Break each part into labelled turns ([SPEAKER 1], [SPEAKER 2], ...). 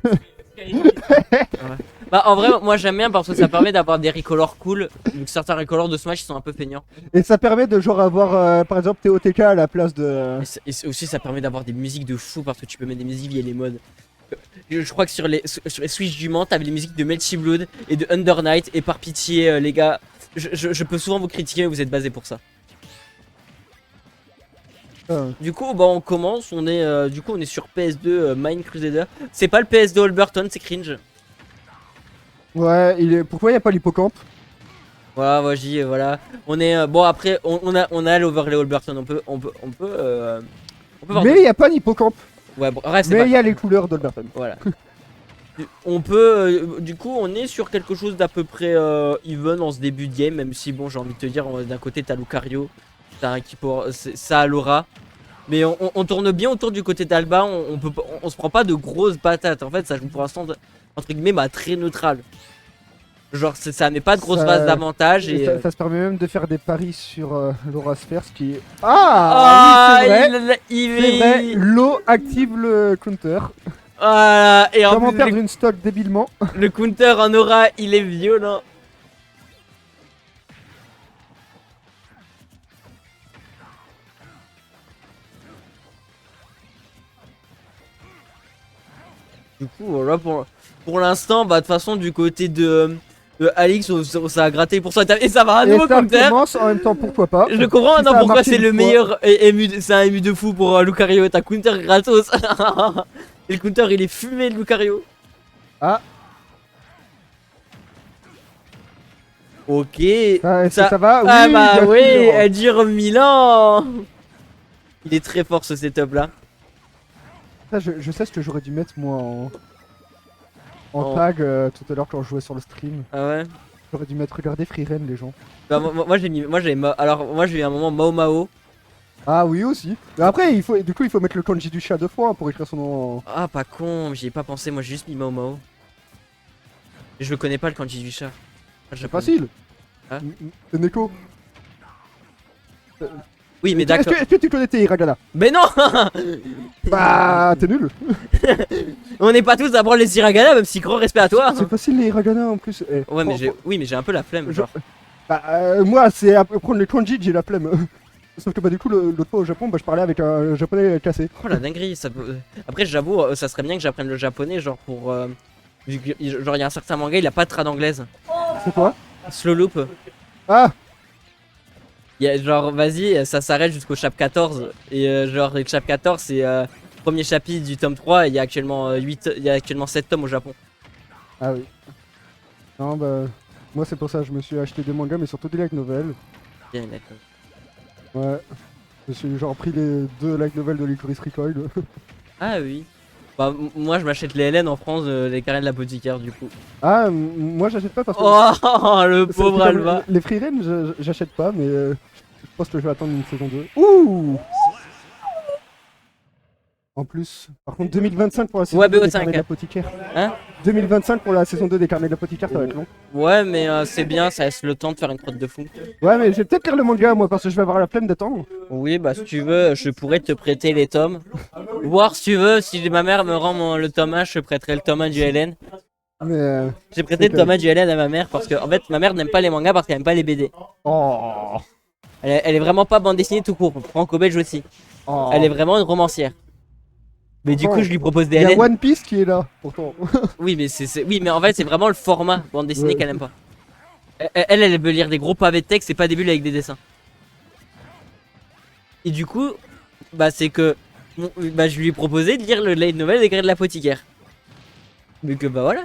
[SPEAKER 1] Ouais. Bah en vrai moi j'aime bien parce que ça permet d'avoir des recolors cool. Donc certains recolors de Smash ils sont un peu feignants.
[SPEAKER 2] Et ça permet de genre avoir par exemple TOTK à la place de.
[SPEAKER 1] Aussi ça permet d'avoir des musiques de fou parce que tu peux mettre des musiques via les modes. Je crois que sur les Switch du Mans t'avais les musiques de Melty Blood et de Under Night. Et par pitié les gars, je peux souvent vous critiquer mais vous êtes basés pour ça. Du coup bah on commence, on est sur PS2 Mine Crusader. C'est pas le PS2 Holberton, c'est cringe.
[SPEAKER 2] Ouais, pourquoi il n'y a pas l'hippocampe?
[SPEAKER 1] Voilà, moi j'y voilà. On est bon après on a l'overlay Holberton, on peut voir.
[SPEAKER 2] Mais il n'y a pas l'hippocampe.
[SPEAKER 1] Ouais bon, bref, c'est
[SPEAKER 2] Mais
[SPEAKER 1] pas
[SPEAKER 2] il y a les couleurs d'Holberton.
[SPEAKER 1] voilà. On peut du coup on est sur quelque chose d'à peu près even en ce début de game, même si bon j'ai envie de te dire d'un côté t'as Lucario, t'as un qui pour ça a l'aura. Mais on tourne bien autour du côté d'Alba, on se prend pas de grosses patates. En fait ça joue pour l'instant entre guillemets bah, très neutral. Genre ça met pas de grosse base d'avantage et
[SPEAKER 2] ça se permet même de faire des paris sur l'Aura Sphere, ce qui est... Ah, oui, c'est vrai. C'est vrai, l'eau active le counter.
[SPEAKER 1] Voilà, et en
[SPEAKER 2] Comment
[SPEAKER 1] plus
[SPEAKER 2] perdre une stock débilement?
[SPEAKER 1] le counter en aura il est violent. Du coup voilà pour l'instant bah de toute façon du côté de Alix ça a gratté pour ça et ça va à nouveau counter.
[SPEAKER 2] Commence en même temps, pourquoi pas.
[SPEAKER 1] Je comprends maintenant pourquoi c'est le meilleur MU, c'est un MU de fou pour Lucario et ta counter gratos. Et le counter il est fumé de Lucario.
[SPEAKER 2] Ah.
[SPEAKER 1] Ok.
[SPEAKER 2] Ça va, oui,
[SPEAKER 1] ah bah oui, elle dure 1000 ans. Il est très fort ce setup là.
[SPEAKER 2] Ça, je sais ce que j'aurais dû mettre moi en tag tout à l'heure quand je jouais sur le stream.
[SPEAKER 1] Ah ouais.
[SPEAKER 2] J'aurais dû mettre regardez Freeren les gens.
[SPEAKER 1] Bah moi j'ai mis, alors moi j'ai eu un moment Mao Mao.
[SPEAKER 2] Ah oui aussi. Mais après il faut mettre le kanji du chat 2 fois pour écrire son nom.
[SPEAKER 1] Ah pas con, j'y ai pas pensé, moi j'ai juste mis Mao Mao. Je le connais pas le kanji du chat.
[SPEAKER 2] C'est facile.
[SPEAKER 1] Hein,
[SPEAKER 2] c'est Neko.
[SPEAKER 1] Oui mais d'accord.
[SPEAKER 2] Est-ce que tu connais tes Hiragana?
[SPEAKER 1] Mais non.
[SPEAKER 2] Bah t'es nul.
[SPEAKER 1] On n'est pas tous à prendre les hiragana même si grand respect à toi.
[SPEAKER 2] C'est facile les Hiragana en plus.
[SPEAKER 1] Ouais mais j'ai un peu la flemme genre.
[SPEAKER 2] Bah moi c'est prendre les kanji j'ai la flemme. Sauf que bah du coup l'autre fois au Japon bah je parlais avec un japonais cassé.
[SPEAKER 1] Oh la dinguerie ça peut... Après j'avoue ça serait bien que j'apprenne le japonais genre pour... Genre il y a un certain manga il a pas de trad anglaise.
[SPEAKER 2] C'est quoi?
[SPEAKER 1] Slow Loop.
[SPEAKER 2] Ah.
[SPEAKER 1] Genre vas-y ça s'arrête jusqu'au chapitre 14. Et genre le chapitre 14 c'est premier chapitre du tome 3 et il y a actuellement 7 tomes au Japon.
[SPEAKER 2] Ah oui. Non bah moi c'est pour ça je me suis acheté des mangas mais surtout des light novels.
[SPEAKER 1] Bien d'accord.
[SPEAKER 2] Ouais. Je me suis genre pris les 2 light novels de Licorice Recoil.
[SPEAKER 1] Ah oui. Bah moi je m'achète les LN en France, les carrés de l'apothicaire du coup.
[SPEAKER 2] Ah moi j'achète pas parce que...
[SPEAKER 1] Oh le pauvre Alba.
[SPEAKER 2] Les Freeren j'achète pas mais je pense que je vais attendre une saison 2. Ouh. En plus, par contre 2025 pour la saison 2 des carnets de l'apothicaire.
[SPEAKER 1] Hein?
[SPEAKER 2] 2025 pour la saison 2 des carnets de l'apothicaire ça va être long.
[SPEAKER 1] Ouais mais c'est bien, ça laisse le temps de faire une crotte de fou.
[SPEAKER 2] Ouais mais je vais peut-être lire le manga moi parce que je vais avoir la flemme d'attendre.
[SPEAKER 1] Oui bah si tu veux je pourrais te prêter les tomes. Voir si tu veux, si ma mère me rend le tome 1 je te prêterai le tome 1 du LN.
[SPEAKER 2] Mais
[SPEAKER 1] j'ai prêté le tome 1 du LN à ma mère parce que en fait ma mère n'aime pas les mangas parce qu'elle aime pas les BD.
[SPEAKER 2] Oh.
[SPEAKER 1] Elle est vraiment pas bande dessinée tout court, franco-belge aussi.
[SPEAKER 2] Oh.
[SPEAKER 1] Elle est vraiment une romancière. Mais du coup je lui propose des LN.
[SPEAKER 2] Il y a One Piece qui est là pourtant.
[SPEAKER 1] Oui mais en fait c'est vraiment le format bande dessinée qu'elle aime pas. Elle veut lire des gros pavés de texte et pas des bulles avec des dessins. Et du coup bah c'est que bah je lui ai proposé de lire le light novel des carrés de l'apothicaire. Mais que bah voilà.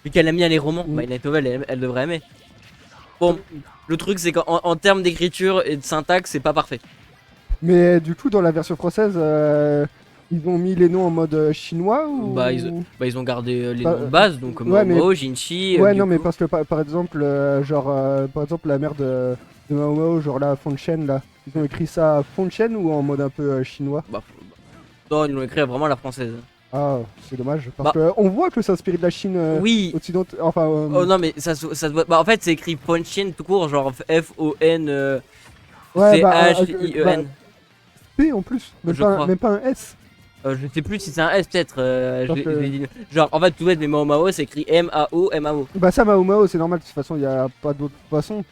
[SPEAKER 1] Vu qu'elle aime bien les romans, bah les light novel elle devrait aimer. Bon le truc c'est qu'en termes d'écriture et de syntaxe c'est pas parfait.
[SPEAKER 2] Mais du coup dans la version française ils ont mis les noms en mode chinois ou...
[SPEAKER 1] Bah ils ont gardé les noms de base donc Mao, Jinchi.
[SPEAKER 2] Ouais non mais parce que par exemple par exemple la mère de Mao genre là Fonchen là, ils ont écrit ça Fonchen ou en mode un peu chinois?
[SPEAKER 1] Bah non ils l'ont écrit vraiment à la française.
[SPEAKER 2] Ah c'est dommage parce que on voit que c'est inspiré de la Chine
[SPEAKER 1] oui.
[SPEAKER 2] occidentale enfin
[SPEAKER 1] oh non mais ça doit... Bah en fait c'est écrit Fonchen tout court genre F-O-N
[SPEAKER 2] ouais,
[SPEAKER 1] C-H-I-E-N.
[SPEAKER 2] P en plus, même pas un S.
[SPEAKER 1] Je sais plus si c'est un S peut-être.
[SPEAKER 2] Parce que-
[SPEAKER 1] Genre en fait tout bête mais Mao Mao c'est écrit M-A-O M-A-O.
[SPEAKER 2] Bah ça Mao Mao c'est normal, de toute façon il y a pas d'autre façon.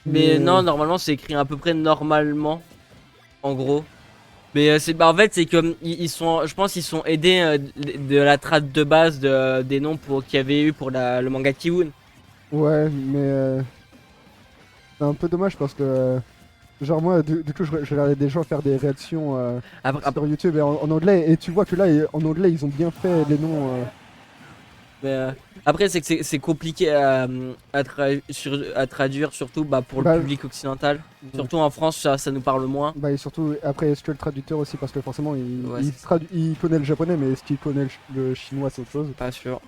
[SPEAKER 1] Mais non normalement c'est écrit à peu près normalement. En gros. Mais c'est bah en fait c'est que ils sont je pense ils sont aidés de la trad de base des noms pour qu'il y avait eu pour le manga Kiwun.
[SPEAKER 2] Ouais mais c'est un peu dommage parce que genre moi du coup je regardais des gens faire des réactions
[SPEAKER 1] Après,
[SPEAKER 2] sur YouTube et en anglais et tu vois que là en anglais ils ont bien fait les noms.
[SPEAKER 1] mais, après c'est que c'est compliqué à traduire surtout bah, pour
[SPEAKER 2] Bah,
[SPEAKER 1] le public occidental. Surtout en France ça nous parle moins.
[SPEAKER 2] Bah et surtout après est-ce que le traducteur aussi parce que forcément
[SPEAKER 1] Ouais,
[SPEAKER 2] il connaît le japonais mais est-ce qu'il connaît le chinois c'est autre chose.
[SPEAKER 1] Pas sûr.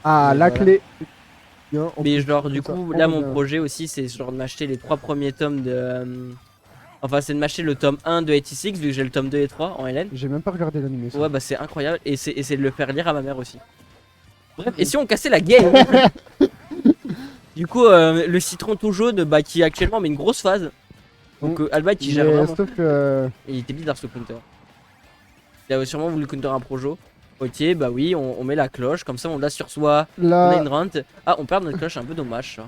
[SPEAKER 2] Ah
[SPEAKER 1] Mais
[SPEAKER 2] la
[SPEAKER 1] voilà.
[SPEAKER 2] clé. Bien, on
[SPEAKER 1] Mais
[SPEAKER 2] peut
[SPEAKER 1] genre
[SPEAKER 2] faire
[SPEAKER 1] du
[SPEAKER 2] comme ça.
[SPEAKER 1] coup
[SPEAKER 2] On
[SPEAKER 1] là mon
[SPEAKER 2] revient.
[SPEAKER 1] projet aussi c'est genre de m'acheter les 3 premiers tomes de enfin c'est de m'acheter le tome 1 de 86 vu que j'ai le tome 2 et 3 en LN.
[SPEAKER 2] J'ai même pas regardé l'animé.
[SPEAKER 1] Ouais bah c'est incroyable et c'est de le faire lire à ma mère aussi. Bref, et si on cassait la game. Du coup le citron tout jaune bah qui actuellement met une grosse phase. Donc Alba qui gère
[SPEAKER 2] Mais
[SPEAKER 1] vraiment.
[SPEAKER 2] sauf que
[SPEAKER 1] Et il était bizarre ce counter. Il avait sûrement voulu counter un projo. Ok bah oui on met la cloche comme ça on l'a sur soi. On a une
[SPEAKER 2] là
[SPEAKER 1] rente. Ah on perd notre cloche, un peu dommage ça.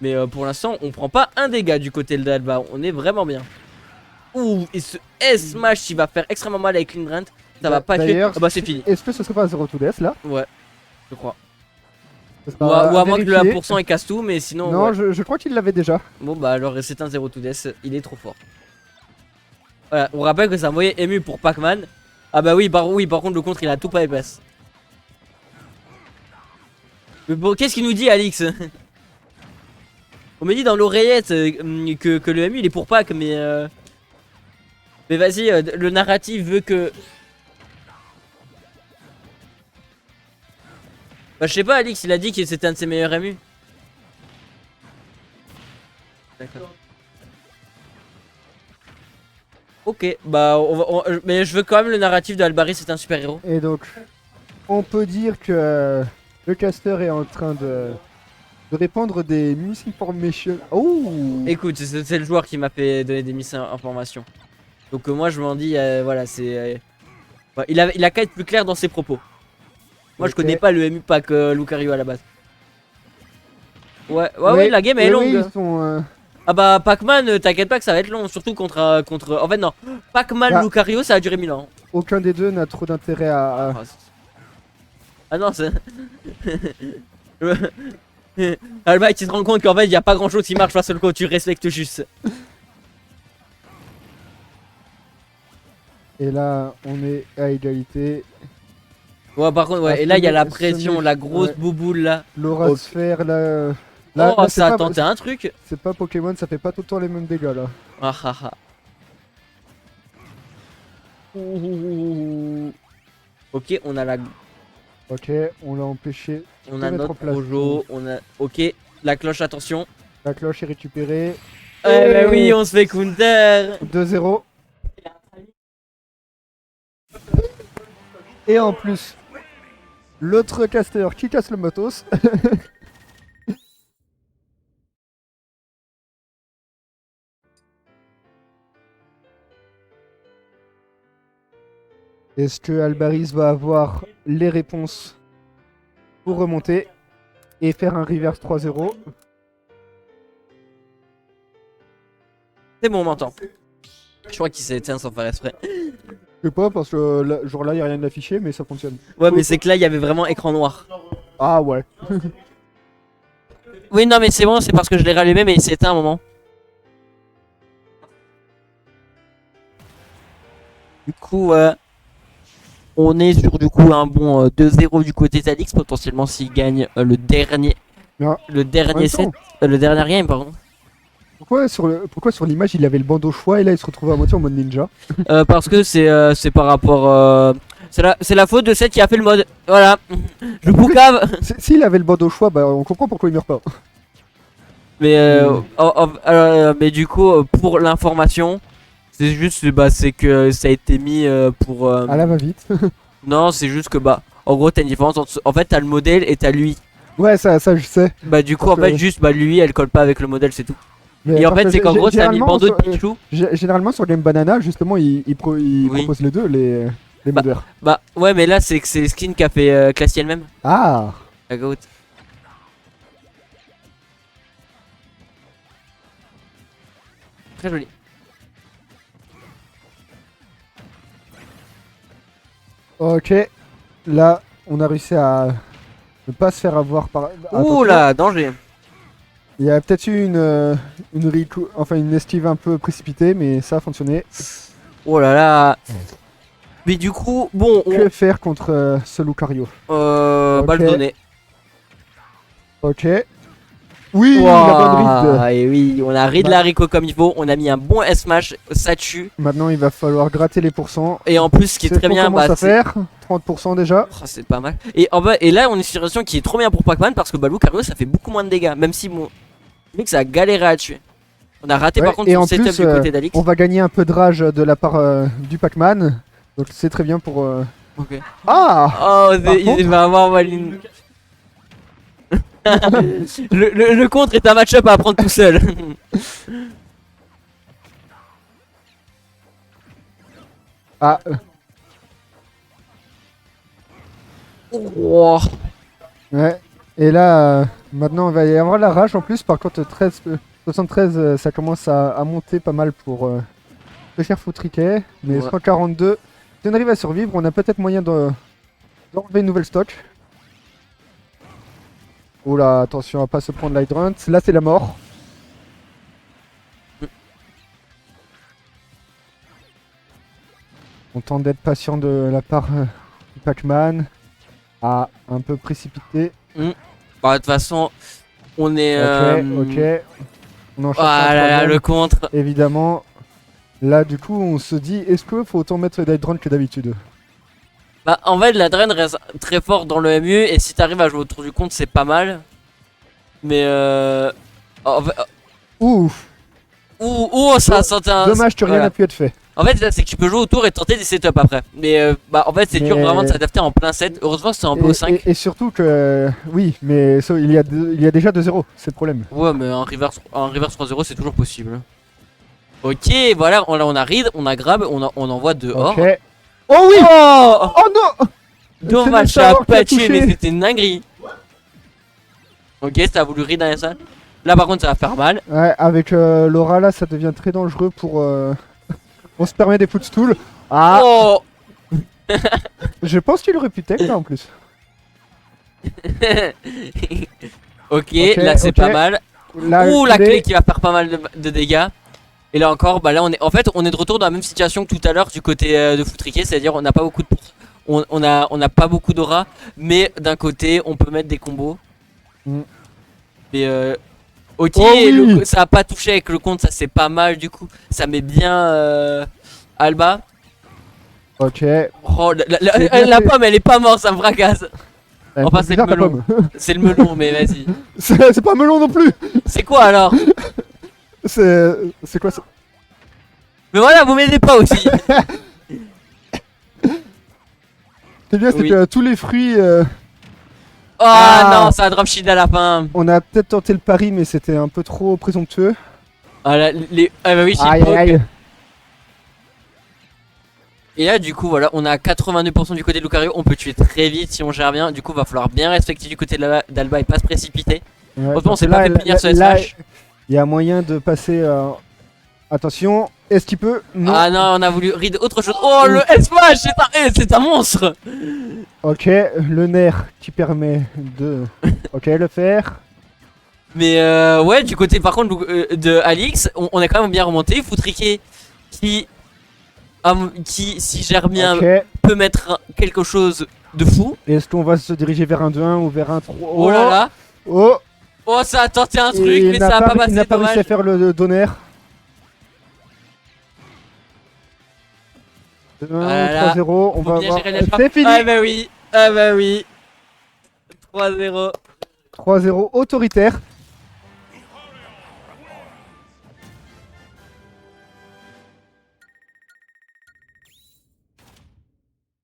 [SPEAKER 1] Mais pour l'instant on prend pas un dégât du côté d'Alba, on est vraiment bien. Ouh et ce S-Smash il va faire extrêmement mal avec une rente. Ça va pas tuer.
[SPEAKER 2] d'ailleurs,
[SPEAKER 1] Ah bah c'est fini.
[SPEAKER 2] est-ce que ce serait pas un 0 to death là?
[SPEAKER 1] Ouais je crois.
[SPEAKER 2] Ça
[SPEAKER 1] Ou
[SPEAKER 2] sera
[SPEAKER 1] à moins que le
[SPEAKER 2] vérifié.
[SPEAKER 1] 1% il casse tout mais sinon
[SPEAKER 2] Non,
[SPEAKER 1] ouais.
[SPEAKER 2] je crois qu'il l'avait déjà.
[SPEAKER 1] Bon bah alors c'est un 0 to death, il est trop fort. Voilà, on rappelle que c'est un moyen ému pour Pac-Man. Ah bah oui, par contre le contre il a tout pas épaisse. Mais bon, qu'est-ce qu'il nous dit Alix? On me dit dans l'oreillette que le MU il est pour Pac mais vas-y, le narratif veut que... Bah je sais pas Alix, il a dit que c'était un de ses meilleurs MU. D'accord. Ok, bah mais je veux quand même le narratif de Albari, c'est un super héros.
[SPEAKER 2] Et donc, on peut dire que le caster est en train de répandre des misinformations. Oh!
[SPEAKER 1] Écoute, c'est le joueur qui m'a fait donner des misinformations. Donc moi je m'en dis, voilà, c'est... ouais, il a qu'à être plus clair dans ses propos. Moi je
[SPEAKER 2] Ok.
[SPEAKER 1] connais pas le MU pack Lucario à la base. Ouais, la game est
[SPEAKER 2] oui,
[SPEAKER 1] longue.
[SPEAKER 2] ils sont,
[SPEAKER 1] Ah bah Pac-Man, t'inquiète pas que ça va être long, surtout contre... En fait non, Pac-Man
[SPEAKER 2] Bah.
[SPEAKER 1] Lucario ça a duré 1000 ans.
[SPEAKER 2] aucun des deux n'a trop d'intérêt à.
[SPEAKER 1] Ah non, c'est... Alba qui se rend compte qu'en fait il y a pas grand chose qui marche face au coup, tu respectes juste.
[SPEAKER 2] Et là, on est à égalité.
[SPEAKER 1] Ouais par contre, ouais,
[SPEAKER 2] Ah,
[SPEAKER 1] et là il y a la
[SPEAKER 2] ce
[SPEAKER 1] pression,
[SPEAKER 2] mec,
[SPEAKER 1] la grosse
[SPEAKER 2] ouais.
[SPEAKER 1] bouboule là.
[SPEAKER 2] L'aura
[SPEAKER 1] Ok.
[SPEAKER 2] sphère, là.
[SPEAKER 1] Oh,
[SPEAKER 2] Là,
[SPEAKER 1] ça a tenté un truc.
[SPEAKER 2] c'est pas Pokémon, ça fait pas tout le temps les mêmes dégâts là.
[SPEAKER 1] Ah ah ah. Ok, on a
[SPEAKER 2] Ok, on l'a empêché.
[SPEAKER 1] on
[SPEAKER 2] de
[SPEAKER 1] a
[SPEAKER 2] mettre en
[SPEAKER 1] notre
[SPEAKER 2] place.
[SPEAKER 1] projo, on a... Ok, la cloche, attention.
[SPEAKER 2] La cloche est récupérée.
[SPEAKER 1] Eh bah oui, on se fait counter.
[SPEAKER 2] 2-0. Et en plus, l'autre caster qui casse le motos. Est-ce que Albaris va avoir les réponses pour remonter et faire un reverse 3-0?
[SPEAKER 1] C'est bon, on m'entend. Je crois qu'il s'est éteint sans faire exprès.
[SPEAKER 2] Je sais pas parce que là, genre là il y a rien d'affiché mais ça fonctionne.
[SPEAKER 1] Ouais, mais c'est que là, il y avait vraiment écran noir.
[SPEAKER 2] Ah ouais.
[SPEAKER 1] Oui, non, mais c'est bon, c'est parce que je l'ai rallumé, mais il s'est éteint un moment. Du coup, on est sur du coup un bon 2-0 du côté d'Alix, potentiellement s'il gagne le dernier.
[SPEAKER 2] Non.
[SPEAKER 1] Le
[SPEAKER 2] En
[SPEAKER 1] dernier
[SPEAKER 2] même
[SPEAKER 1] set.
[SPEAKER 2] temps,
[SPEAKER 1] Le dernier game, pardon.
[SPEAKER 2] pourquoi sur l'image il avait le bandeau choix et là il se retrouve à moitié en mode ninja?
[SPEAKER 1] Parce que c'est par rapport. C'est la faute de celle qui a fait le mode. Voilà. Je boucave.
[SPEAKER 2] S'il avait le bandeau choix, bah on comprend pourquoi il meurt pas.
[SPEAKER 1] Mais, mais du coup, pour l'information, c'est juste bah, c'est que ça a été mis pour.
[SPEAKER 2] Ah là va vite.
[SPEAKER 1] Non, c'est juste que bah, en gros, t'as une différence entre. En fait, t'as le modèle et t'as lui.
[SPEAKER 2] Ouais ça je sais.
[SPEAKER 1] Bah, du coup,
[SPEAKER 2] Parce
[SPEAKER 1] en fait,
[SPEAKER 2] que-
[SPEAKER 1] juste bah, lui, elle colle pas avec le modèle, c'est tout.
[SPEAKER 2] Mais
[SPEAKER 1] Et en
[SPEAKER 2] parce
[SPEAKER 1] fait,
[SPEAKER 2] que
[SPEAKER 1] c'est qu'en gros, t'as mis le
[SPEAKER 2] généralement,
[SPEAKER 1] bandeau de
[SPEAKER 2] sur-
[SPEAKER 1] Pichou.
[SPEAKER 2] généralement sur Game Banana, justement, ils
[SPEAKER 1] Oui.
[SPEAKER 2] proposent les deux, les
[SPEAKER 1] Bah,
[SPEAKER 2] modeurs.
[SPEAKER 1] Bah, ouais, mais là, c'est que c'est Skin qui a fait Classy elle-même.
[SPEAKER 2] Ah,
[SPEAKER 1] La goat. Très joli.
[SPEAKER 2] ok. Là, on a réussi à ne pas se faire avoir par.
[SPEAKER 1] Ouh
[SPEAKER 2] Attention.
[SPEAKER 1] là, danger.
[SPEAKER 2] Il y a peut-être eu une esquive un peu précipitée, mais ça a fonctionné.
[SPEAKER 1] Oh là là. Mais du coup, bon,
[SPEAKER 2] Que faire contre ce Lucario?
[SPEAKER 1] balle
[SPEAKER 2] Ok.
[SPEAKER 1] donnée.
[SPEAKER 2] Ok. Oui, la bonne ride.
[SPEAKER 1] Et oui, on a read
[SPEAKER 2] Bah-
[SPEAKER 1] l'haricot comme il faut. On a mis un bon S-Smash, ça tue.
[SPEAKER 2] Maintenant, il va falloir gratter les pourcents.
[SPEAKER 1] Et en plus, ce qui est très bien,
[SPEAKER 2] commence
[SPEAKER 1] bah,
[SPEAKER 2] à faire 30% déjà.
[SPEAKER 1] oh, c'est pas mal. Et, et là, on est sur une situation qui est trop bien pour Pac-Man parce que bah, Lucario, ça fait beaucoup moins de dégâts. Même si, bon, vu que ça a galéré à tuer. On a raté
[SPEAKER 2] Ouais,
[SPEAKER 1] par contre
[SPEAKER 2] et
[SPEAKER 1] son
[SPEAKER 2] en
[SPEAKER 1] setup
[SPEAKER 2] plus,
[SPEAKER 1] du côté d'Alix.
[SPEAKER 2] On va gagner un peu de rage de la part du Pac-Man. Donc c'est très bien pour.
[SPEAKER 1] Ok.
[SPEAKER 2] Ah
[SPEAKER 1] Oh,
[SPEAKER 2] Par
[SPEAKER 1] il
[SPEAKER 2] contre-
[SPEAKER 1] va avoir Maline. le contre est un match-up à apprendre tout seul.
[SPEAKER 2] Ah,
[SPEAKER 1] Oh.
[SPEAKER 2] ouais. Et là, maintenant, il va y avoir la rage en plus. Par contre, 73, ça commence à monter pas mal pour le cher Foutriquet. Mais
[SPEAKER 1] Ouais.
[SPEAKER 2] 142, si on arrive à survivre, on a peut-être moyen d'enlever une nouvelle stock. Oula, attention à pas se prendre l'hydrant. Là, c'est la mort. On tente d'être patient de la part du Pac-Man. Ah, un peu précipité.
[SPEAKER 1] Bah, de toute façon, on est.
[SPEAKER 2] Ok. On en cherche
[SPEAKER 1] Ah
[SPEAKER 2] un
[SPEAKER 1] là là,
[SPEAKER 2] troisième.
[SPEAKER 1] le contre.
[SPEAKER 2] Évidemment. Là, du coup, on se dit, est-ce qu'il faut autant mettre d'hydrant que d'habitude?
[SPEAKER 1] Bah, en fait, la draine reste très fort dans le MU. Et si t'arrives à jouer autour du compte, c'est pas mal. Mais en fait,
[SPEAKER 2] Ouf.
[SPEAKER 1] ça sentait un.
[SPEAKER 2] Dommage que rien
[SPEAKER 1] voilà.
[SPEAKER 2] n'a pu être fait.
[SPEAKER 1] En fait, c'est que tu peux jouer autour et tenter des setups après. Mais bah, en fait, c'est dur
[SPEAKER 2] Mais-
[SPEAKER 1] vraiment de s'adapter en plein set. Heureusement, c'est un peu au 5.
[SPEAKER 2] Et surtout que, oui, mais il y a déjà 2-0, c'est le problème.
[SPEAKER 1] Ouais, mais un reverse 3-0, c'est toujours possible. Ok, voilà, on a read, on a grab, on envoie dehors.
[SPEAKER 2] Ok. Oh oui.
[SPEAKER 1] Oh,
[SPEAKER 2] Oh non.
[SPEAKER 1] dommage,
[SPEAKER 2] C'est
[SPEAKER 1] ça a
[SPEAKER 2] le savoir qui a
[SPEAKER 1] pas tué, mais
[SPEAKER 2] touché.
[SPEAKER 1] c'était une dinguerie. Ok, ça a voulu read dans ça. Là, par contre, ça va faire mal.
[SPEAKER 2] Ouais, avec Laura là, ça devient très dangereux pour. On se permet des footstools. Ah.
[SPEAKER 1] Oh.
[SPEAKER 2] Je pense qu'il aurait pu tech là en plus.
[SPEAKER 1] Ok, là c'est
[SPEAKER 2] ok.
[SPEAKER 1] pas mal.
[SPEAKER 2] Là,
[SPEAKER 1] Ouh, la
[SPEAKER 2] clé.
[SPEAKER 1] clé qui va faire pas mal de dégâts. Et là encore, bah là on est en fait on est de retour dans la même situation que tout à l'heure du côté de Foutriquet, c'est-à-dire on n'a pas beaucoup de on a pas beaucoup d'aura, mais d'un côté on peut mettre des combos.
[SPEAKER 2] Mm.
[SPEAKER 1] Mais ok,
[SPEAKER 2] Oh oui.
[SPEAKER 1] ça a pas touché avec le compte, ça c'est pas mal du coup. Ça met bien Alba.
[SPEAKER 2] Ok.
[SPEAKER 1] Oh,
[SPEAKER 2] C'est bien,
[SPEAKER 1] la
[SPEAKER 2] c'est-
[SPEAKER 1] pomme elle est pas morte, ça me fracasse. Enfin, c'est le
[SPEAKER 2] bizarre, ta
[SPEAKER 1] melon.
[SPEAKER 2] pomme.
[SPEAKER 1] C'est le melon, mais vas-y.
[SPEAKER 2] C'est pas melon non plus.
[SPEAKER 1] C'est quoi alors?
[SPEAKER 2] C'est quoi ça?
[SPEAKER 1] Mais voilà, vous m'aidez pas aussi.
[SPEAKER 2] C'est bien, c'est
[SPEAKER 1] Oui.
[SPEAKER 2] que tous les fruits.
[SPEAKER 1] Oh
[SPEAKER 2] Ah.
[SPEAKER 1] non, ça a drop shield à la fin.
[SPEAKER 2] On a peut-être tenté le pari, mais c'était un peu trop présomptueux.
[SPEAKER 1] Ah, là, ah bah oui, shield
[SPEAKER 2] Aïe
[SPEAKER 1] poke.
[SPEAKER 2] aïe aïe.
[SPEAKER 1] Et là, du coup, voilà, on a 82% du côté de Lucario. On peut tuer très vite si on gère bien. Du coup, va falloir bien respecter du côté d'Alba et pas se précipiter.
[SPEAKER 2] Ouais,
[SPEAKER 1] Heureusement, on
[SPEAKER 2] parce
[SPEAKER 1] s'est
[SPEAKER 2] que
[SPEAKER 1] pas
[SPEAKER 2] là,
[SPEAKER 1] fait punir ce
[SPEAKER 2] là,
[SPEAKER 1] SH.
[SPEAKER 2] il y a moyen de passer. Attention, est-ce qu'il peut? Non.
[SPEAKER 1] Ah non, on a voulu read autre chose. Oh, le S-Smash, c'est un monstre.
[SPEAKER 2] Ok, le nerf qui permet de. Ok, le faire.
[SPEAKER 1] Mais ouais, du côté par contre de Alix, on est quand même bien remonté. Foutriquet qui, si gère bien,
[SPEAKER 2] Ok.
[SPEAKER 1] peut mettre quelque chose de fou.
[SPEAKER 2] Est-ce qu'on va se diriger vers un 2-1 ou vers un 3?
[SPEAKER 1] Oh là là.
[SPEAKER 2] Oh.
[SPEAKER 1] Oh, ça a tenté un
[SPEAKER 2] Et
[SPEAKER 1] truc,
[SPEAKER 2] il
[SPEAKER 1] mais
[SPEAKER 2] n'a
[SPEAKER 1] ça a pas
[SPEAKER 2] il
[SPEAKER 1] passé,
[SPEAKER 2] n'a pas réussi à
[SPEAKER 1] dommage.
[SPEAKER 2] faire le donner. 2-1
[SPEAKER 1] Ah là là.
[SPEAKER 2] 3-0, on
[SPEAKER 1] Faut
[SPEAKER 2] va
[SPEAKER 1] bien
[SPEAKER 2] voir.
[SPEAKER 1] gérer les frappes.
[SPEAKER 2] C'est fini.
[SPEAKER 1] Ah bah oui, ah bah oui. 3-0.
[SPEAKER 2] 3-0 autoritaire.